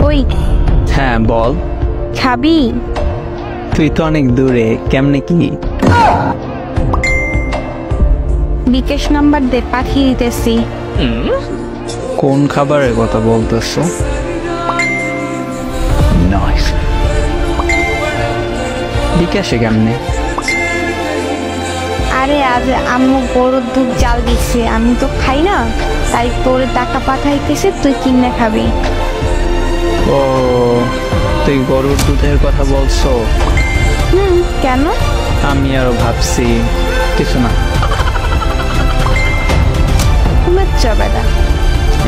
ওই হ্যাঁ বল। খাবি? তুই তো অনেক দূরে, কেমনে কি? বিকাশ নাম্বার দে, পাঠিয়ে দিতেছি। কোন খাবারের কথা বলতেছো? নাইস। বিকাশে কেমনে? আরে আজ আম্মু গরুর দুধ জাল দিচ্ছে, আমি তো খাই না, তাই তোর টাকা পাঠাইতেছে, তুই কিনে খাবি। ও, তুই গরুর দুধের কথা বলছো? কেন? আমি আরো ভাবছি কিছু না। ঘুমাচ্ছ বেটা?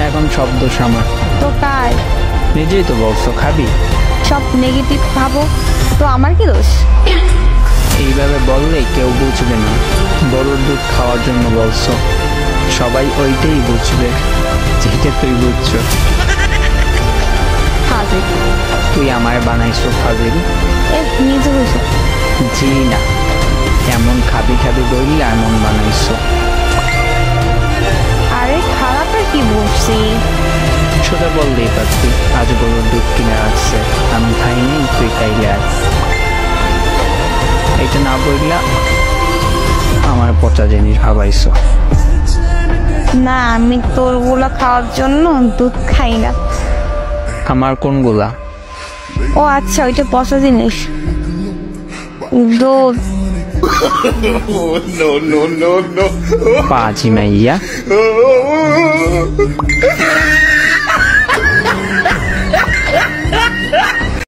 এখন সব দোষ আমার। তো কার? নিজেই তো বলছো খাবি। সব নেগেটিভ ভাবো তো আমার কি দোষ? এইভাবে বললে কেউ বুঝবে না। গরুর দুধ খাওয়ার জন্য বলছো, সবাই ওইটাই বুঝবে যেটা তুই বুঝছো। ফাজিল। তুই আমায় বানাইছো ফাজিল? নিজে বুঝো। জি না, এমন খাবি খাবি বললে এমন বানাইছো। আরে খারাপ আর কি বলছি? সোজা বললেই পারতি আজ গরুর দুধ কিনে রাখছে, আমি খাইনি, তুই খাইলে আজ। এটা না বললা আমার পচা জিনিস ভাবাইছো। না, আমি তোর গুলা খাওয়ার জন্য দুধ খাই না। আমার কোনগুলা? ও আচ্ছা, ওইটা পচা জিনিস, দুধ। পাজি মাইয়া।